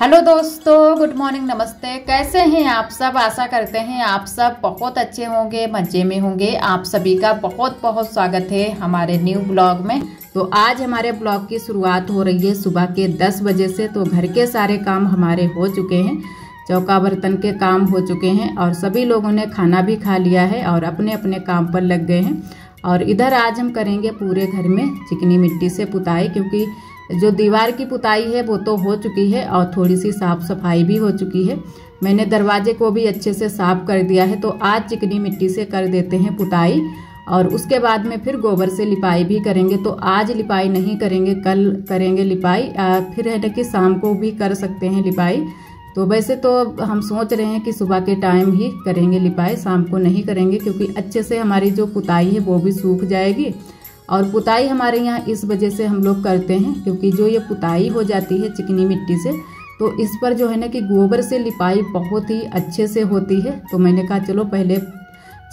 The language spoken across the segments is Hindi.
हेलो दोस्तों, गुड मॉर्निंग, नमस्ते। कैसे हैं आप सब? आशा करते हैं आप सब बहुत अच्छे होंगे, मजे में होंगे। आप सभी का बहुत बहुत स्वागत है हमारे न्यू ब्लॉग में। तो आज हमारे ब्लॉग की शुरुआत हो रही है सुबह के 10 बजे से। तो घर के सारे काम हमारे हो चुके हैं, चौका बर्तन के काम हो चुके हैं और सभी लोगों ने खाना भी खा लिया है और अपने अपने काम पर लग गए हैं। और इधर आज हम करेंगे पूरे घर में चिकनी मिट्टी से पुताई, क्योंकि जो दीवार की पुताई है वो तो हो चुकी है और थोड़ी सी साफ सफाई भी हो चुकी है। मैंने दरवाजे को भी अच्छे से साफ कर दिया है। तो आज चिकनी मिट्टी से कर देते हैं पुताई और उसके बाद में फिर गोबर से लिपाई भी करेंगे। तो आज लिपाई नहीं करेंगे, कल करेंगे लिपाई। फिर है ना कि शाम को भी कर सकते हैं लिपाई। तो वैसे तो हम सोच रहे हैं कि सुबह के टाइम ही करेंगे लिपाई, शाम को नहीं करेंगे, क्योंकि अच्छे से हमारी जो पुताई है वो भी सूख जाएगी। और पुताई हमारे यहाँ इस वजह से हम लोग करते हैं क्योंकि जो ये पुताई हो जाती है चिकनी मिट्टी से, तो इस पर जो है ना कि गोबर से लिपाई बहुत ही अच्छे से होती है। तो मैंने कहा चलो पहले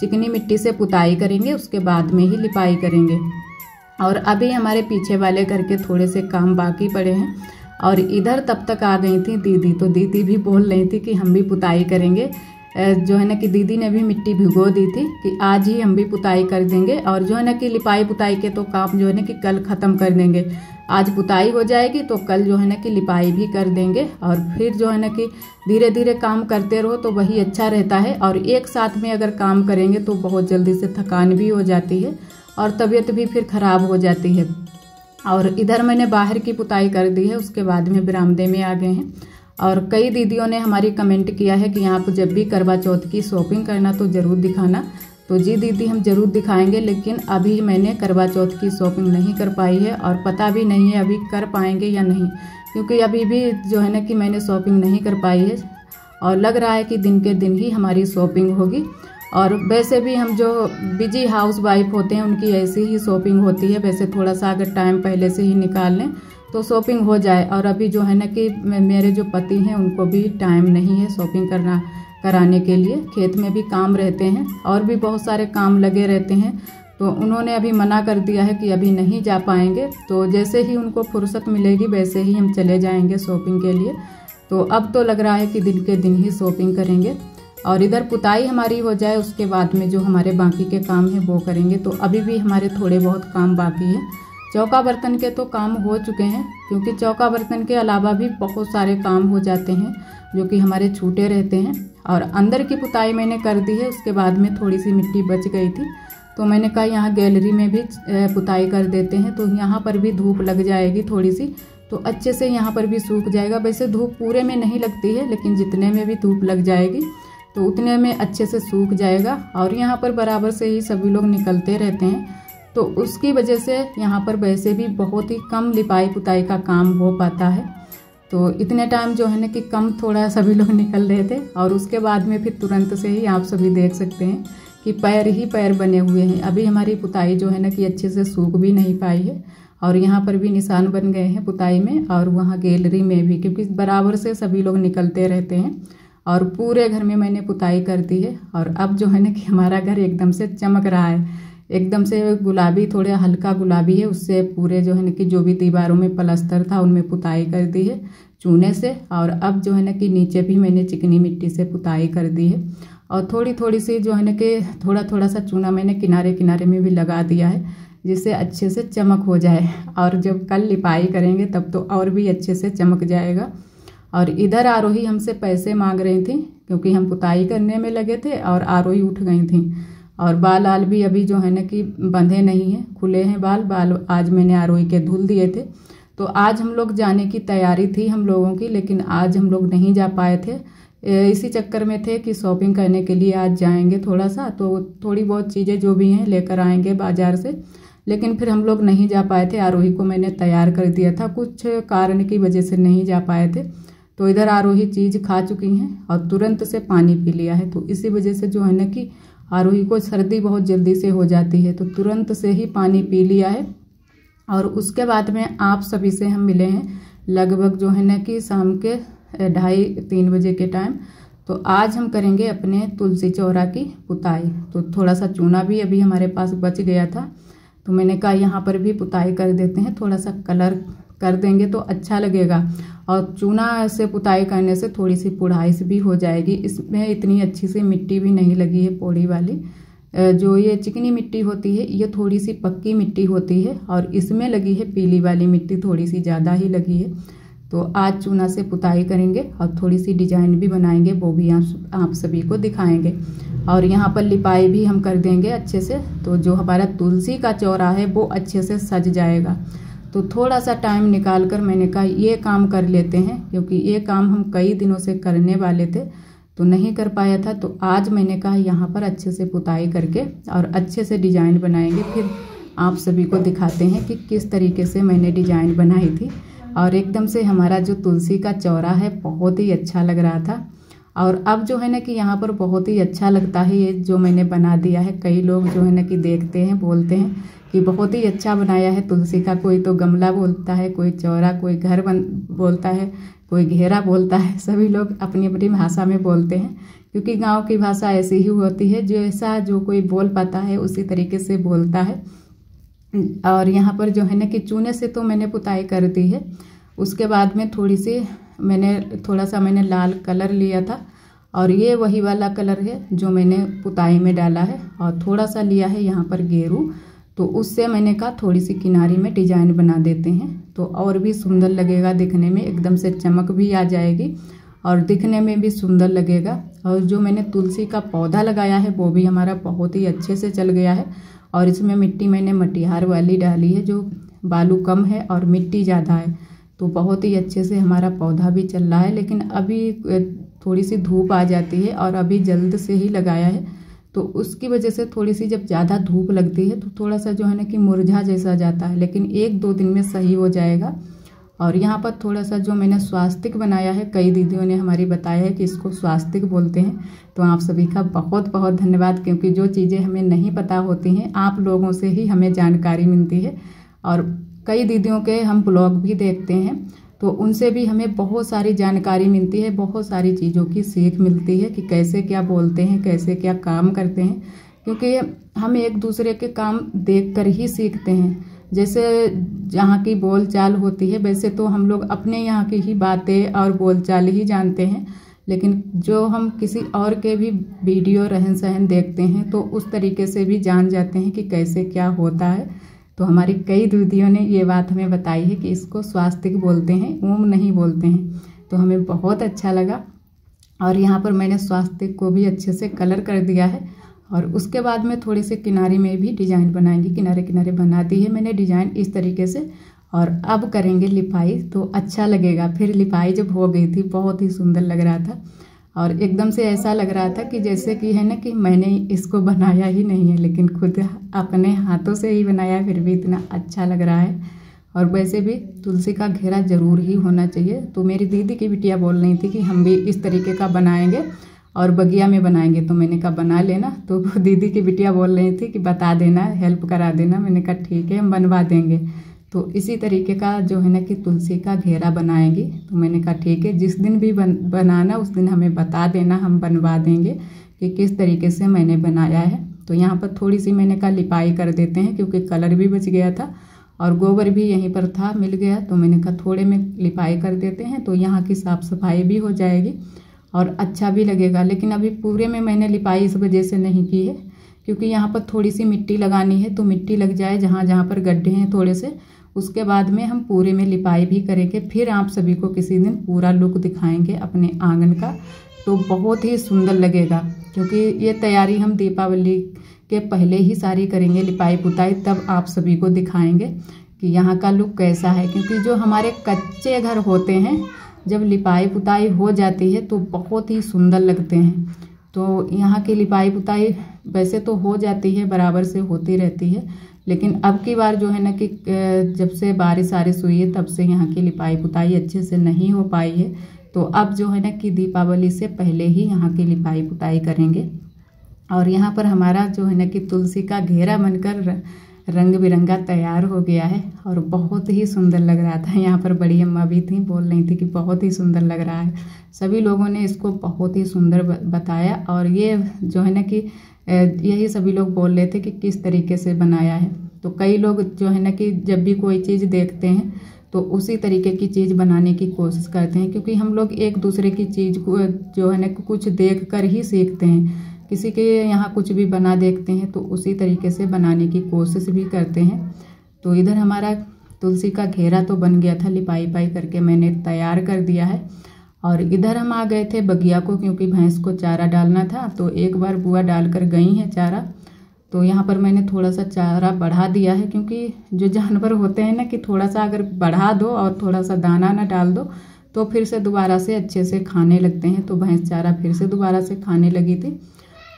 चिकनी मिट्टी से पुताई करेंगे, उसके बाद में ही लिपाई करेंगे। और अभी हमारे पीछे वाले घर के थोड़े से काम बाकी पड़े हैं और इधर तब तक आ गई थी दीदी। तो दीदी भी बोल रही थी कि हम भी पुताई करेंगे। जो है ना कि दीदी ने भी मिट्टी भिगो दी थी कि आज ही हम भी पुताई कर देंगे। और जो है ना कि लिपाई पुताई के तो काम जो है ना कि कल ख़त्म कर देंगे। आज पुताई हो जाएगी तो कल जो है ना कि लिपाई भी कर देंगे। और फिर जो है ना कि धीरे धीरे काम करते रहो तो वही अच्छा रहता है। और एक साथ में अगर काम करेंगे तो बहुत जल्दी से थकान भी हो जाती है और तबीयत भी फिर ख़राब हो जाती है। और इधर मैंने बाहर की पुताई कर दी है, उसके बाद में बरामदे में आ गए हैं। और कई दीदियों ने हमारी कमेंट किया है कि आप जब भी करवा चौथ की शॉपिंग करना तो ज़रूर दिखाना। तो जी दीदी, हम ज़रूर दिखाएंगे, लेकिन अभी मैंने करवा चौथ की शॉपिंग नहीं कर पाई है और पता भी नहीं है अभी कर पाएंगे या नहीं, क्योंकि अभी भी जो है ना कि मैंने शॉपिंग नहीं कर पाई है और लग रहा है कि दिन के दिन ही हमारी शॉपिंग होगी। और वैसे भी हम जो बिजी हाउस वाइफ होते हैं उनकी ऐसी ही शॉपिंग होती है। वैसे थोड़ा सा अगर टाइम पहले से ही निकाल लें तो शॉपिंग हो जाए। और अभी जो है ना कि मेरे जो पति हैं उनको भी टाइम नहीं है शॉपिंग कराने के लिए, खेत में भी काम रहते हैं और भी बहुत सारे काम लगे रहते हैं। तो उन्होंने अभी मना कर दिया है कि अभी नहीं जा पाएंगे। तो जैसे ही उनको फुर्सत मिलेगी वैसे ही हम चले जाएंगे शॉपिंग के लिए। तो अब तो लग रहा है कि दिन के दिन ही शॉपिंग करेंगे और इधर पुताई हमारी हो जाए उसके बाद में जो हमारे बाकी के काम हैं वो करेंगे। तो अभी भी हमारे थोड़े बहुत काम बाकी हैं। चौका बर्तन के तो काम हो चुके हैं, क्योंकि चौका बर्तन के अलावा भी बहुत सारे काम हो जाते हैं जो कि हमारे छूटे रहते हैं। और अंदर की पुताई मैंने कर दी है, उसके बाद में थोड़ी सी मिट्टी बच गई थी तो मैंने कहा यहाँ गैलरी में भी पुताई कर देते हैं। तो यहाँ पर भी धूप लग जाएगी थोड़ी सी, तो अच्छे से यहाँ पर भी सूख जाएगा। वैसे धूप पूरे में नहीं लगती है, लेकिन जितने में भी धूप लग जाएगी तो उतने में अच्छे से सूख जाएगा। और यहाँ पर बराबर से ही सभी लोग निकलते रहते हैं, तो उसकी वजह से यहाँ पर वैसे भी बहुत ही कम लिपाई पुताई का काम हो पाता है। तो इतने टाइम जो है ना कि कम थोड़ा सभी लोग निकल रहे थे और उसके बाद में फिर तुरंत से ही आप सभी देख सकते हैं कि पैर ही पैर बने हुए हैं। अभी हमारी पुताई जो है ना कि अच्छे से सूख भी नहीं पाई है और यहाँ पर भी निशान बन गए हैं पुताई में और वहाँ गैलरी में भी, क्योंकि बराबर से सभी लोग निकलते रहते हैं। और पूरे घर में मैंने पुताई कर दी है और अब जो है ना कि हमारा घर एकदम से चमक रहा है, एकदम से गुलाबी, थोड़ा हल्का गुलाबी है। उससे पूरे जो है ना कि जो भी दीवारों में प्लास्टर था उनमें पुताई कर दी है चूने से। और अब जो है ना कि नीचे भी मैंने चिकनी मिट्टी से पुताई कर दी है और थोड़ी थोड़ी सी जो है ना कि थोड़ा थोड़ा सा चूना मैंने किनारे किनारे में भी लगा दिया है, जिससे अच्छे से चमक हो जाए। और जब कल लिपाई करेंगे तब तो और भी अच्छे से चमक जाएगा। और इधर आरोही हमसे पैसे मांग रही थी क्योंकि हम पुताई करने में लगे थे और आरोही उठ गई थी। और बाल आल भी अभी जो है ना कि बंधे नहीं हैं, खुले हैं बाल आज मैंने आरोही के धुल दिए थे। तो आज हम लोग जाने की तैयारी थी हम लोगों की, लेकिन आज हम लोग नहीं जा पाए थे। इसी चक्कर में थे कि शॉपिंग करने के लिए आज जाएंगे थोड़ा सा, तो थोड़ी बहुत चीज़ें जो भी हैं लेकर आएंगे बाजार से, लेकिन फिर हम लोग नहीं जा पाए थे। आरोही को मैंने तैयार कर दिया था, कुछ कारण की वजह से नहीं जा पाए थे। तो इधर आरोही चीज़ खा चुकी हैं और तुरंत से पानी पी लिया है। तो इसी वजह से जो है ना कि आरोही को सर्दी बहुत जल्दी से हो जाती है, तो तुरंत से ही पानी पी लिया है। और उसके बाद में आप सभी से हम मिले हैं लगभग जो है ना कि शाम के 2:30-3 बजे के टाइम। तो आज हम करेंगे अपने तुलसी चौरा की पुताई। तो थोड़ा सा चूना भी अभी हमारे पास बच गया था, तो मैंने कहा यहाँ पर भी पुताई कर देते हैं, थोड़ा सा कलर कर देंगे तो अच्छा लगेगा। और चूना से पुताई करने से थोड़ी सी पुढ़ाई भी हो जाएगी। इसमें इतनी अच्छी सी मिट्टी भी नहीं लगी है पौड़ी वाली। जो ये चिकनी मिट्टी होती है ये थोड़ी सी पक्की मिट्टी होती है और इसमें लगी है पीली वाली मिट्टी, थोड़ी सी ज़्यादा ही लगी है। तो आज चूना से पुताई करेंगे और थोड़ी सी डिजाइन भी बनाएंगे, वो भी आप सभी को दिखाएंगे। और यहाँ पर लिपाई भी हम कर देंगे अच्छे से, तो जो हमारा तुलसी का चौरा है वो अच्छे से सज जाएगा। तो थोड़ा सा टाइम निकाल कर मैंने कहा ये काम कर लेते हैं, क्योंकि ये काम हम कई दिनों से करने वाले थे तो नहीं कर पाया था। तो आज मैंने कहा यहाँ पर अच्छे से पुताई करके और अच्छे से डिजाइन बनाएंगे, फिर आप सभी को दिखाते हैं कि किस तरीके से मैंने डिजाइन बनाई थी। और एकदम से हमारा जो तुलसी का चौरा है बहुत ही अच्छा लग रहा था। और अब जो है ना कि यहाँ पर बहुत ही अच्छा लगता है ये जो मैंने बना दिया है। कई लोग जो है ना कि देखते हैं, बोलते हैं कि बहुत ही अच्छा बनाया है तुलसी का। कोई तो गमला बोलता है, कोई चौरा, कोई घर बोलता है, कोई घेरा बोलता है। सभी लोग अपनी अपनी भाषा में बोलते हैं, क्योंकि गांव की भाषा ऐसी ही होती है, जैसा जो कोई बोल पाता है उसी तरीके से बोलता है। और यहाँ पर जो है ना कि चूने से तो मैंने पुताई कर दी है। उसके बाद में थोड़ा सा मैंने लाल कलर लिया था और ये वही वाला कलर है जो मैंने पुताई में डाला है। और थोड़ा सा लिया है यहाँ पर गेरू, तो उससे मैंने कहा थोड़ी सी किनारी में डिजाइन बना देते हैं तो और भी सुंदर लगेगा दिखने में, एकदम से चमक भी आ जाएगी और दिखने में भी सुंदर लगेगा। और जो मैंने तुलसी का पौधा लगाया है वो भी हमारा बहुत ही अच्छे से चल गया है। और इसमें मिट्टी मैंने मटिहार वाली डाली है, जो बालू कम है और मिट्टी ज़्यादा है, तो बहुत ही अच्छे से हमारा पौधा भी चल रहा है। लेकिन अभी थोड़ी सी धूप आ जाती है और अभी जल्द से ही लगाया है, तो उसकी वजह से थोड़ी सी जब ज़्यादा धूप लगती है तो थोड़ा सा जो है ना कि मुरझा जैसा जाता है, लेकिन 1-2 दिन में सही हो जाएगा। और यहाँ पर थोड़ा सा जो मैंने स्वास्तिक बनाया है, कई दीदियों ने हमारी बताया है कि इसको स्वास्तिक बोलते हैं, तो आप सभी का बहुत बहुत धन्यवाद, क्योंकि जो चीज़ें हमें नहीं पता होती हैं आप लोगों से ही हमें जानकारी मिलती है। और कई दीदियों के हम ब्लॉग भी देखते हैं तो उनसे भी हमें बहुत सारी जानकारी मिलती है, बहुत सारी चीज़ों की सीख मिलती है कि कैसे क्या बोलते हैं, कैसे क्या काम करते हैं, क्योंकि हम एक दूसरे के काम देखकर ही सीखते हैं। जैसे जहाँ की बोलचाल होती है वैसे तो हम लोग अपने यहाँ की ही बातें और बोलचाल ही जानते हैं, लेकिन जो हम किसी और के भी वीडियो रहन सहन देखते हैं तो उस तरीके से भी जान जाते हैं कि कैसे क्या होता है। तो हमारी कई दीदियों ने ये बात हमें बताई है कि इसको स्वास्तिक बोलते हैं, ओम नहीं बोलते हैं, तो हमें बहुत अच्छा लगा। और यहाँ पर मैंने स्वास्तिक को भी अच्छे से कलर कर दिया है और उसके बाद में थोड़ी सी किनारे में भी डिजाइन बनाएंगे। किनारे किनारे बना दी है मैंने डिजाइन इस तरीके से। और अब करेंगे लिपाई तो अच्छा लगेगा। फिर लिपाई जब हो गई थी बहुत ही सुंदर लग रहा था और एकदम से ऐसा लग रहा था कि जैसे कि है ना कि मैंने इसको बनाया ही नहीं है, लेकिन खुद अपने हाथों से ही बनाया, फिर भी इतना अच्छा लग रहा है। और वैसे भी तुलसी का घेरा ज़रूर ही होना चाहिए। तो मेरी दीदी की बिटिया बोल रही थी कि हम भी इस तरीके का बनाएंगे और बगिया में बनाएंगे, तो मैंने कहा बना लेना। तो दीदी की बिटिया बोल रही थी कि बता देना, हेल्प करा देना। मैंने कहा ठीक है हम बनवा देंगे। तो इसी तरीके का जो है ना कि तुलसी का घेरा बनाएंगी। तो मैंने कहा ठीक है, जिस दिन भी बनाना उस दिन हमें बता देना, हम बनवा देंगे कि किस तरीके से मैंने बनाया है। तो यहाँ पर थोड़ी सी मैंने कहा लिपाई कर देते हैं, क्योंकि कलर भी बच गया था और गोबर भी यहीं पर था, मिल गया। तो मैंने कहा थोड़े में लिपाई कर देते हैं तो यहाँ की साफ़ सफाई भी हो जाएगी और अच्छा भी लगेगा। लेकिन अभी पूरे में मैंने लिपाई इस वजह से नहीं की है क्योंकि यहाँ पर थोड़ी सी मिट्टी लगानी है, तो मिट्टी लग जाए जहाँ जहाँ पर गड्ढे हैं थोड़े से, उसके बाद में हम पूरे में लिपाई भी करेंगे। फिर आप सभी को किसी दिन पूरा लुक दिखाएंगे अपने आंगन का, तो बहुत ही सुंदर लगेगा। क्योंकि ये तैयारी हम दीपावली के पहले ही सारी करेंगे, लिपाई पुताई, तब आप सभी को दिखाएंगे कि यहाँ का लुक कैसा है। क्योंकि जो हमारे कच्चे घर होते हैं जब लिपाई पुताई हो जाती है तो बहुत ही सुंदर लगते हैं। तो यहाँ की लिपाई पुताई वैसे तो हो जाती है, बराबर से होती रहती है, लेकिन अब की बार जो है ना कि जब से बारिश हुई है तब से यहाँ की लिपाई पुताई अच्छे से नहीं हो पाई है। तो अब जो है ना कि दीपावली से पहले ही यहाँ की लिपाई पुताई करेंगे। और यहाँ पर हमारा जो है ना कि तुलसी का घेरा बनकर रंग बिरंगा तैयार हो गया है और बहुत ही सुंदर लग रहा था। यहाँ पर बड़ी अम्मा भी थी, बोल रही थी कि बहुत ही सुंदर लग रहा है। सभी लोगों ने इसको बहुत ही सुंदर बताया और ये जो है ना कि यही सभी लोग बोल रहे थे कि किस तरीके से बनाया है। तो कई लोग जो है ना कि जब भी कोई चीज़ देखते हैं तो उसी तरीके की चीज़ बनाने की कोशिश करते हैं, क्योंकि हम लोग एक दूसरे की चीज़ को जो है ना कुछ देख कर ही सीखते हैं। किसी के यहाँ कुछ भी बना देखते हैं तो उसी तरीके से बनाने की कोशिश भी करते हैं। तो इधर हमारा तुलसी का घेरा तो बन गया था, लिपाई पाई करके मैंने तैयार कर दिया है। और इधर हम आ गए थे बगिया को, क्योंकि भैंस को चारा डालना था। तो एक बार बुआ डाल कर गई हैं चारा, तो यहाँ पर मैंने थोड़ा सा चारा बढ़ा दिया है, क्योंकि जो जानवर होते हैं ना कि थोड़ा सा अगर बढ़ा दो और थोड़ा सा दाना ना डाल दो तो फिर से दोबारा से अच्छे से खाने लगते हैं। तो भैंस चारा फिर से दोबारा से खाने लगी थी।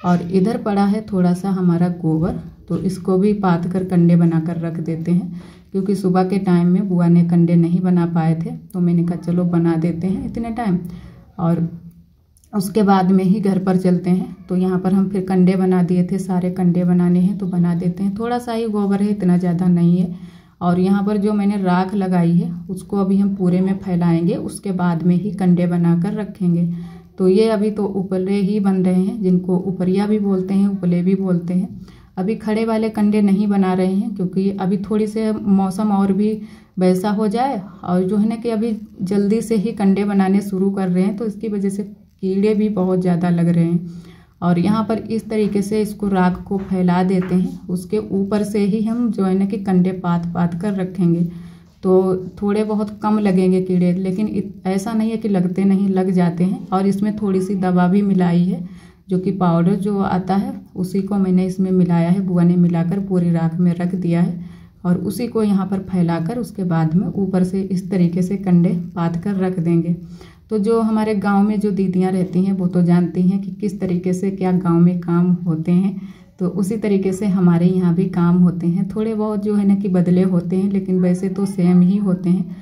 और इधर पड़ा है थोड़ा सा हमारा गोबर, तो इसको भी पाथ कर कंडे बना कर रख देते हैं, क्योंकि सुबह के टाइम में बुआ ने कंडे नहीं बना पाए थे। तो मैंने कहा चलो बना देते हैं इतने टाइम, और उसके बाद में ही घर पर चलते हैं। तो यहाँ पर हम फिर कंडे बना दिए थे, सारे कंडे बनाने हैं तो बना देते हैं। थोड़ा सा ही गोबर है, इतना ज़्यादा नहीं है। और यहाँ पर जो मैंने राख लगाई है उसको अभी हम पूरे में फैलाएंगे, उसके बाद में ही कंडे बना कर रखेंगे। तो ये अभी तो उपले ही बन रहे हैं, जिनको उपरिया भी बोलते हैं, उपले भी बोलते हैं। अभी खड़े वाले कंडे नहीं बना रहे हैं, क्योंकि अभी थोड़ी से मौसम और भी वैसा हो जाए, और जो है ना कि अभी जल्दी से ही कंडे बनाने शुरू कर रहे हैं, तो इसकी वजह से कीड़े भी बहुत ज़्यादा लग रहे हैं। और यहाँ पर इस तरीके से इसको राख को फैला देते हैं, उसके ऊपर से ही हम जो है ना कि कंडे पात पात कर रखेंगे। तो थोड़े बहुत कम लगेंगे कीड़े, लेकिन ऐसा नहीं है कि लगते नहीं, लग जाते हैं। और इसमें थोड़ी सी दवा भी मिलाई है, जो कि पाउडर जो आता है उसी को मैंने इसमें मिलाया है। बुआ ने मिलाकर पूरी राख में रख दिया है, और उसी को यहाँ पर फैलाकर उसके बाद में ऊपर से इस तरीके से कंडे पात कर रख देंगे। तो जो हमारे गांव में जो दीदियाँ रहती हैं वो तो जानती हैं कि किस तरीके से क्या गांव में काम होते हैं। तो उसी तरीके से हमारे यहाँ भी काम होते हैं। थोड़े बहुत जो है ना कि बदले होते हैं, लेकिन वैसे तो सेम ही होते हैं।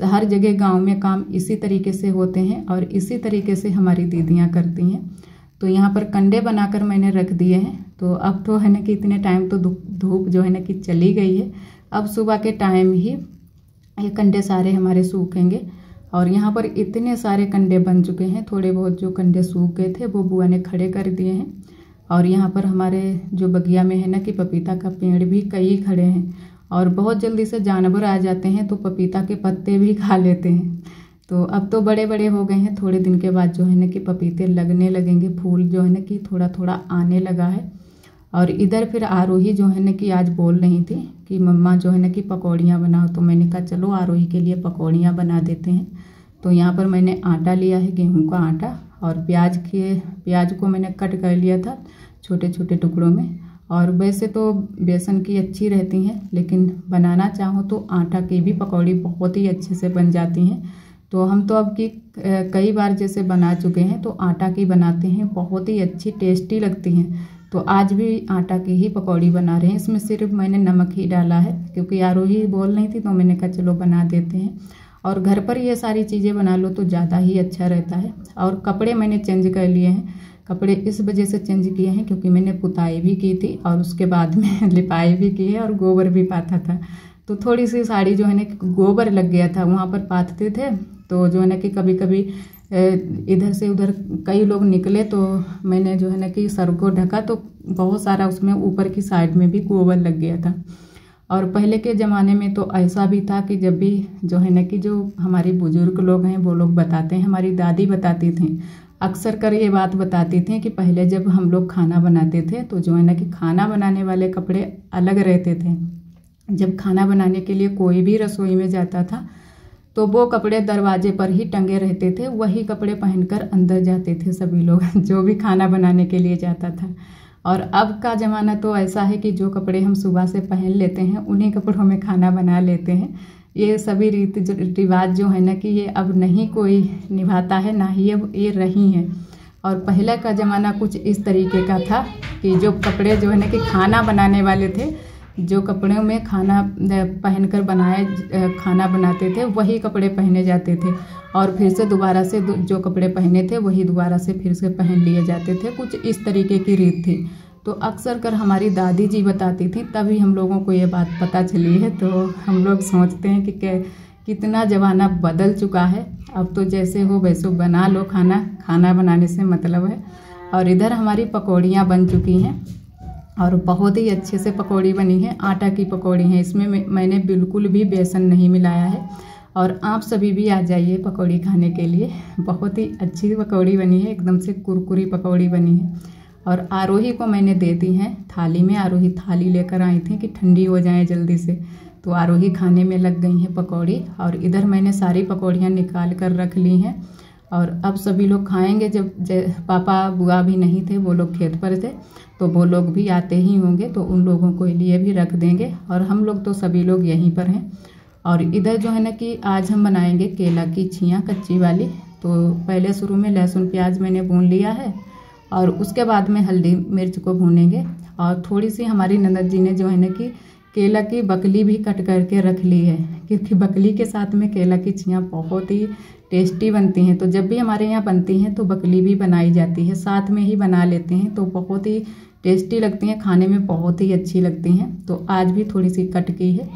हर जगह गांव में काम इसी तरीके से होते हैं, और इसी तरीके से हमारी दीदियाँ करती हैं। तो यहाँ पर कंडे बनाकर मैंने रख दिए हैं। तो अब तो है ना कि इतने टाइम तो धूप जो है ना कि चली गई है। अब सुबह के टाइम ही ये कंडे सारे हमारे सूखेंगे। और यहाँ पर इतने सारे कंडे बन चुके हैं, थोड़े बहुत जो कंडे सूख गए थे वो बुआ ने खड़े कर दिए हैं। और यहाँ पर हमारे जो बगिया में है ना कि पपीता का पेड़ भी कई खड़े हैं, और बहुत जल्दी से जानवर आ जाते हैं तो पपीता के पत्ते भी खा लेते हैं। तो अब तो बड़े बड़े हो गए हैं, थोड़े दिन के बाद जो है ना कि पपीते लगने लगेंगे, फूल जो है ना कि थोड़ा थोड़ा आने लगा है। और इधर फिर आरोही जो है ना कि आज बोल रही थी कि मम्मा जो है ना कि पकौड़ियाँ बनाओ, तो मैंने कहा चलो आरोही के लिए पकौड़ियाँ बना देते हैं। तो यहाँ पर मैंने आटा लिया है, गेहूं का आटा, और प्याज को मैंने कट कर लिया था छोटे छोटे टुकड़ों में। और वैसे तो बेसन की अच्छी रहती हैं, लेकिन बनाना चाहो तो आटा की भी पकौड़ी बहुत ही अच्छे से बन जाती हैं। तो हम तो अब की कई बार जैसे बना चुके हैं, तो आटा की बनाते हैं, बहुत ही अच्छी टेस्टी लगती हैं। तो आज भी आटा की ही पकौड़ी बना रहे हैं। इसमें सिर्फ मैंने नमक ही डाला है, क्योंकि आरोही बोल रही थी तो मैंने कहा चलो बना देते हैं। और घर पर ये सारी चीज़ें बना लो तो ज़्यादा ही अच्छा रहता है। और कपड़े मैंने चेंज कर लिए हैं। कपड़े इस वजह से चेंज किए हैं क्योंकि मैंने पुताई भी की थी, और उसके बाद में लिपाई भी की है, और गोबर भी पाथा था। तो थोड़ी सी साड़ी जो है ना गोबर लग गया था, वहाँ पर पाथते थे। तो जो है ना कि कभी कभी इधर से उधर कई लोग निकले, तो मैंने जो है ना कि सर को ढका, तो बहुत सारा उसमें ऊपर की साइड में भी गोबर लग गया था। और पहले के ज़माने में तो ऐसा भी था कि जब भी जो है ना कि जो हमारी बुजुर्ग लोग हैं वो लोग बताते हैं, हमारी दादी बताती थी, अक्सर कर ये बात बताती थी कि पहले जब हम लोग खाना बनाते थे तो जो है ना कि खाना बनाने वाले कपड़े अलग रहते थे। जब खाना बनाने के लिए कोई भी रसोई में जाता था तो वो कपड़े दरवाजे पर ही टंगे रहते थे, वही कपड़े पहनकर अंदर जाते थे सभी लोग जो भी खाना बनाने के लिए जाता था। और अब का ज़माना तो ऐसा है कि जो कपड़े हम सुबह से पहन लेते हैं उन्हीं कपड़ों में खाना बना लेते हैं। ये सभी रीति रिवाज जो है ना कि ये अब नहीं कोई निभाता है, ना ही अब ये रही हैं। और पहले का ज़माना कुछ इस तरीके का था कि जो कपड़े जो है ना कि खाना बनाने वाले थे, जो कपड़ों में खाना पहनकर खाना बनाते थे वही कपड़े पहने जाते थे, और फिर से दोबारा से जो कपड़े पहने थे वही दोबारा से फिर से पहन लिए जाते थे। कुछ इस तरीके की रीत थी। तो अक्सर कर हमारी दादी जी बताती थी, तभी हम लोगों को ये बात पता चली है। तो हम लोग सोचते हैं कि कितना ज़माना बदल चुका है। अब तो जैसे हो वैसे बना लो खाना बनाने से मतलब है। और इधर हमारी पकौड़ियाँ बन चुकी हैं, और बहुत ही अच्छे से पकौड़ी बनी है। आटा की पकौड़ी है, इसमें मैंने बिल्कुल भी बेसन नहीं मिलाया है। और आप सभी भी आ जाइए पकौड़ी खाने के लिए। बहुत ही अच्छी पकौड़ी बनी है, एकदम से कुरकुरी पकौड़ी बनी है। और आरोही को मैंने दे दी हैं थाली में। आरोही थाली लेकर आई थी कि ठंडी हो जाए जल्दी से, तो आरोही खाने में लग गई हैं पकौड़ी। और इधर मैंने सारी पकौड़ियाँ निकाल कर रख ली हैं और अब सभी लोग खाएंगे। जब पापा बुआ भी नहीं थे, वो लोग खेत पर थे, तो वो लोग भी आते ही होंगे, तो उन लोगों के लिए भी रख देंगे। और हम लोग तो सभी लोग यहीं पर हैं। और इधर जो है ना कि आज हम बनाएंगे केला की छियाँ कच्ची वाली। तो पहले शुरू में लहसुन प्याज मैंने भून लिया है और उसके बाद में हल्दी मिर्च को भूनेंगे। और थोड़ी सी हमारी ननद जी ने जो है ना कि केला की बकली भी कट करके रख ली है, क्योंकि बकली के साथ में केला की छियाँ बहुत ही टेस्टी बनती हैं। तो जब भी हमारे यहाँ बनती हैं तो बकली भी बनाई जाती है, साथ में ही बना लेते हैं, तो बहुत ही टेस्टी लगती हैं, खाने में बहुत ही अच्छी लगती हैं। तो आज भी थोड़ी सी कट की है।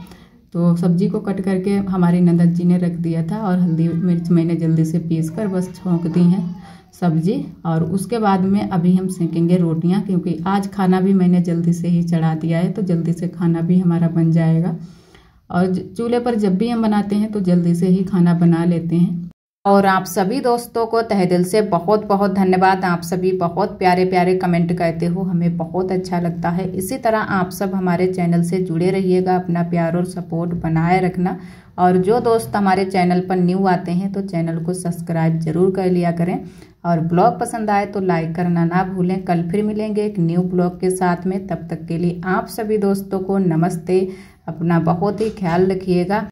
तो सब्जी को कट करके हमारी ननद जी ने रख दिया था और हल्दी मिर्च मैंने जल्दी से पीस कर बस छौंक दी हैं सब्जी। और उसके बाद में अभी हम सेकेंगे रोटियां, क्योंकि आज खाना भी मैंने जल्दी से ही चढ़ा दिया है, तो जल्दी से खाना भी हमारा बन जाएगा। और चूल्हे पर जब भी हम बनाते हैं तो जल्दी से ही खाना बना लेते हैं। और आप सभी दोस्तों को तहे दिल से बहुत बहुत धन्यवाद। आप सभी बहुत प्यारे प्यारे कमेंट करते हो, हमें बहुत अच्छा लगता है। इसी तरह आप सब हमारे चैनल से जुड़े रहिएगा, अपना प्यार और सपोर्ट बनाए रखना। और जो दोस्त हमारे चैनल पर न्यू आते हैं तो चैनल को सब्सक्राइब जरूर कर लिया करें। और ब्लॉग पसंद आए तो लाइक करना ना भूलें। कल फिर मिलेंगे एक न्यू ब्लॉग के साथ में। तब तक के लिए आप सभी दोस्तों को नमस्ते। अपना बहुत ही ख्याल रखिएगा।